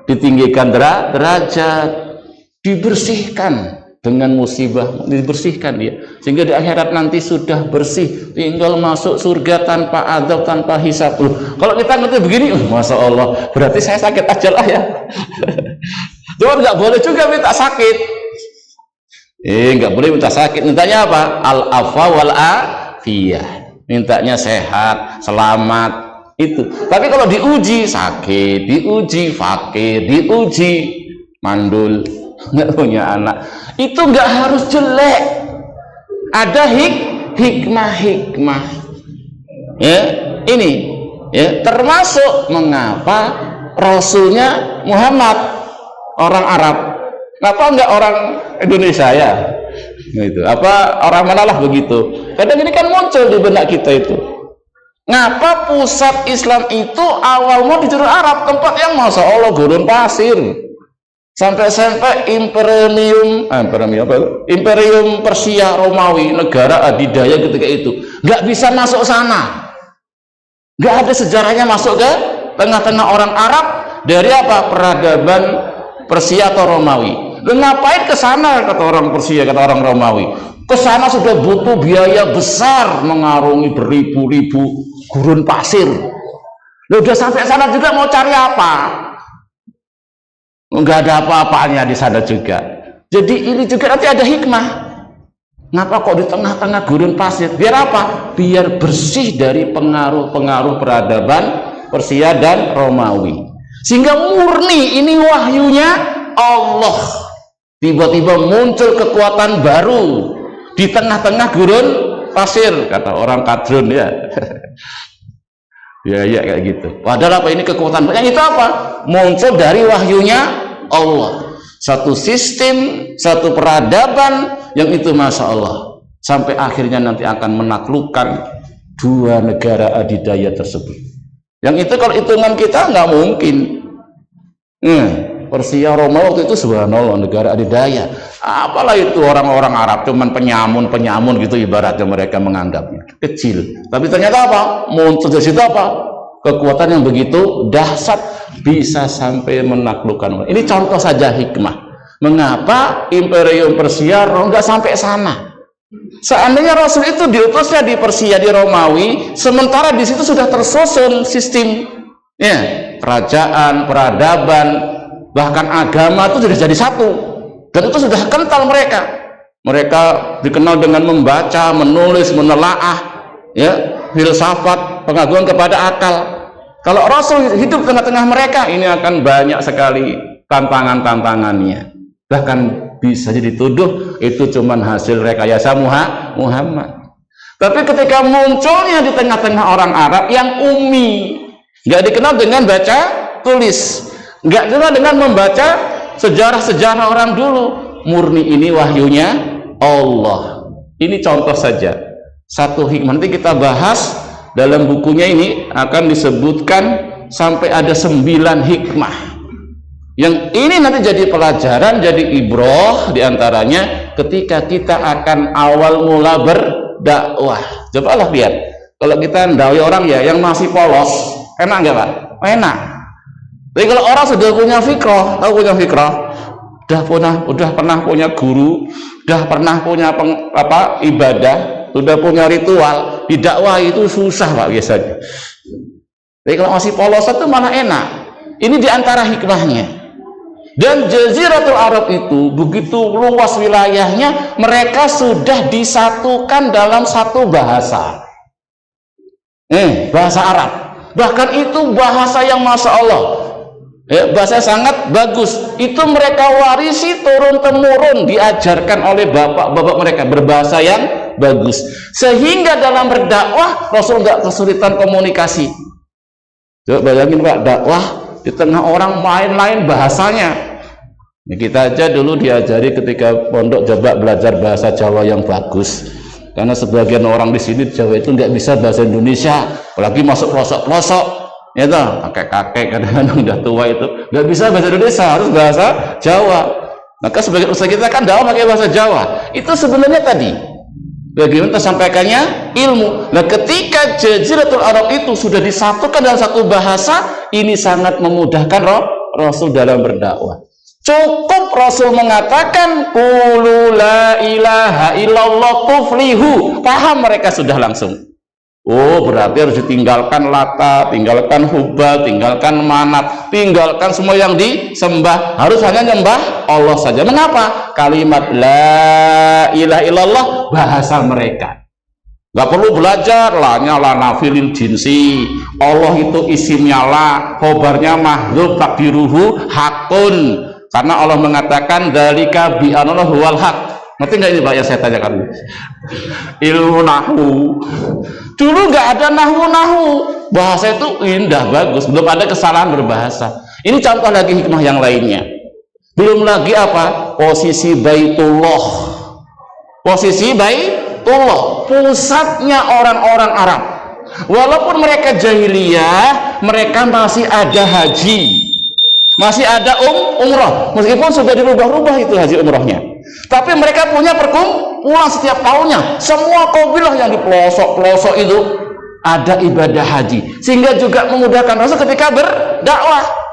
ditinggikan derajat, dibersihkan dengan musibah, dibersihkan dia. Sehingga di akhirat nanti sudah bersih, tinggal masuk surga tanpa azab, tanpa hisab. Kalau kita ngerti begini, masya Allah, berarti saya sakit aja lah ya. Cuma nggak boleh juga minta sakit. Nggak boleh minta sakit, mintanya apa? Al-afa wal afiyah, mintanya sehat, selamat itu. Tapi kalau diuji sakit, diuji fakir, diuji mandul, nggak punya anak, itu nggak harus jelek. Ada hikmah-hikmah. Ya, ini ya termasuk mengapa Rasulnya Muhammad orang Arab. Kenapa enggak orang Indonesia ya? Gitu. Apa orang manalah begitu? Kadang ini kan muncul di benak kita itu. Ngapa pusat Islam itu awal mau di Jazirah Arab, tempat yang masya Allah gurun pasir, Sampai-sampai Imperium Persia Romawi, negara adidaya ketika itu, nggak bisa masuk sana. Nggak ada sejarahnya masuk ke tengah-tengah orang Arab dari apa? Peradaban Persia atau Romawi. Dan ngapain ke sana, kata orang Persia, kata orang Romawi? Ke sana sudah butuh biaya besar, mengarungi beribu-ribu gurun pasir. Udah sampai sana juga mau cari apa? Nggak ada apa-apanya di sana juga. Jadi ini juga nanti ada hikmah. Kenapa kok di tengah-tengah gurun pasir? Biar apa? Biar bersih dari pengaruh-pengaruh peradaban Persia dan Romawi. Sehingga murni, ini wahyunya Allah. Tiba-tiba muncul kekuatan baru di tengah-tengah gurun pasir, kata orang kadrun ya. Ya kayak gitu. Padahal apa, ini kekuatan yang itu apa? Muncul dari wahyunya Allah. Satu sistem, satu peradaban yang itu masya Allah. Sampai akhirnya nanti akan menaklukkan dua negara adidaya tersebut. Yang itu kalau hitungan kita nggak mungkin. Persia Roma waktu itu subhanallah negara adidaya. Apalah itu orang-orang Arab cuman penyamun gitu ibaratnya, mereka menganggapnya kecil. Tapi ternyata apa? Muncul dari situ apa? Kekuatan yang begitu dahsyat, bisa sampai menaklukkan. Ini contoh saja hikmah. Mengapa Imperium Persia nggak sampai sana? Seandainya Rasul itu diutusnya di Persia, di Romawi, sementara di situ sudah tersusun sistem, ya, kerajaan, peradaban, bahkan agama itu sudah jadi satu, dan itu sudah kental mereka. Mereka dikenal dengan membaca, menulis, menelaah, ya, filsafat, pengagungan kepada akal. Kalau Rasul hidup tengah-tengah mereka, ini akan banyak sekali tantangan-tantangannya. Bahkan bisa jadi dituduh itu cuman hasil rekayasa Muhammad. Tapi ketika munculnya di tengah-tengah orang Arab yang ummi, nggak dikenal dengan baca tulis, nggak dikenal dengan membaca sejarah-sejarah orang dulu, murni ini wahyunya Allah. Ini contoh saja, satu hikmah. Nanti kita bahas dalam bukunya, ini akan disebutkan sampai ada 9 hikmah. Yang ini nanti jadi pelajaran, jadi ibroh diantaranya ketika kita akan awal mula berdakwah. Cobalah lihat, kalau kita dakwah orang ya yang masih polos, enak nggak Pak? Enak. Tapi kalau orang sudah punya fikrah, tahu punya fikrah, udah pernah punya guru, udah pernah punya ibadah, sudah punya ritual, di dakwah itu susah Pak biasanya. Tapi kalau masih polos itu malah enak. Ini diantara hikmahnya. Dan Jaziratul Arab itu begitu luas wilayahnya, mereka sudah disatukan dalam satu bahasa. Bahasa Arab. Bahkan itu bahasa yang masya Allah, bahasa sangat bagus. Itu mereka warisi turun-temurun, diajarkan oleh bapak-bapak mereka berbahasa yang bagus. Sehingga dalam berdakwah Rasul nggak kesulitan komunikasi. Coba bayangin Pak, dakwah di tengah orang lain bahasanya. Ya, kita aja dulu diajari ketika pondok coba belajar bahasa Jawa yang bagus, karena sebagian orang di sini Jawa itu nggak bisa bahasa Indonesia, apalagi masuk pelosok-pelosok, ya toh, kakek-kakek kadang-kadang udah tua itu nggak bisa bahasa Indonesia, harus bahasa Jawa. Maka sebagian usaha kita kan dakwah pakai bahasa Jawa. Itu sebenarnya tadi bagaimana tersampaikannya ilmu. Nah, ketika Jaziratul Arab itu sudah disatukan dalam satu bahasa, ini sangat memudahkan Rasul dalam berdakwah. Cukup Rasul mengatakan qulu la ilaha illallah tuflihu, paham mereka sudah langsung. Oh, berarti harus ditinggalkan Lata, tinggalkan Hubal, tinggalkan Manat, tinggalkan semua yang disembah, harus hanya nyembah Allah saja. Mengapa? Kalimat la ilaha illallah bahasa mereka. Gak perlu belajar lanya lana filin jinsi, Allah itu isimnya la, khobarnya mahdzuf, takdiruhu hakun. Karena Allah mengatakan dzalika bi anallahu wal haq. Ngerti nggak ini Pak yang saya tanyakan? Ilmu nahwu. Dulu nggak ada nahwu. Bahasa itu indah, bagus, belum ada kesalahan berbahasa. Ini contoh lagi hikmah yang lainnya. Belum lagi apa? Posisi Baitullah. Posisi Baitullah, pusatnya orang-orang Arab. Walaupun mereka jahiliyah, mereka masih ada haji. masih ada umroh, meskipun sudah dirubah-rubah itu haji umrohnya, tapi mereka punya perkumpulan setiap tahunnya. Semua kabilah yang di pelosok-pelosok itu ada ibadah haji, sehingga juga memudahkan Rasul ketika berdakwah.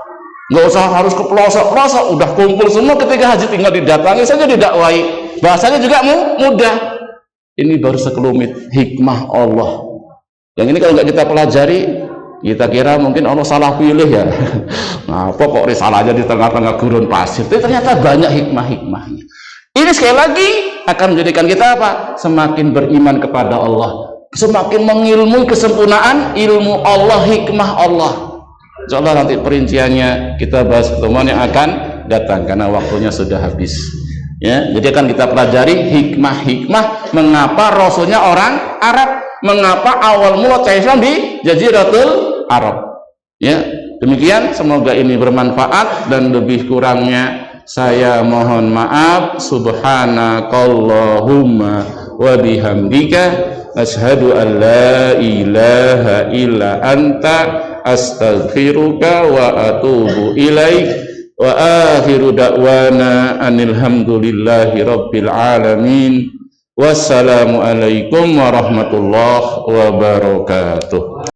Nggak usah harus ke pelosok-pelosok, udah kumpul semua ketika haji, tinggal didatangi saja, didakwai. Bahasanya juga mudah. Ini baru sekelumit hikmah Allah. Yang ini kalau nggak kita pelajari, kita kira mungkin Allah salah pilih ya. Nah, kok risalahnya di tengah-tengah gurun pasir? Tapi ternyata banyak hikmah-hikmahnya. Ini sekali lagi akan menjadikan kita apa? Semakin beriman kepada Allah, semakin mengilmui kesempurnaan ilmu Allah, hikmah Allah. Insyaallah nanti perinciannya kita bahas pertemuan yang akan datang karena waktunya sudah habis. Ya, jadi akan kita pelajari hikmah-hikmah mengapa Rasulnya orang Arab, mengapa awal mula Islam di Jaziratul Arab. Ya, demikian, semoga ini bermanfaat dan lebih kurangnya saya mohon maaf. Subhanakallahumma wa bihamdika asyhadu an la ilaha illa anta astaghfiruka wa atubu ilaik. Wa akhiru da'wana anil hamdulillahi rabbil alamin. Wassalamu alaikum warahmatullahi wabarakatuh.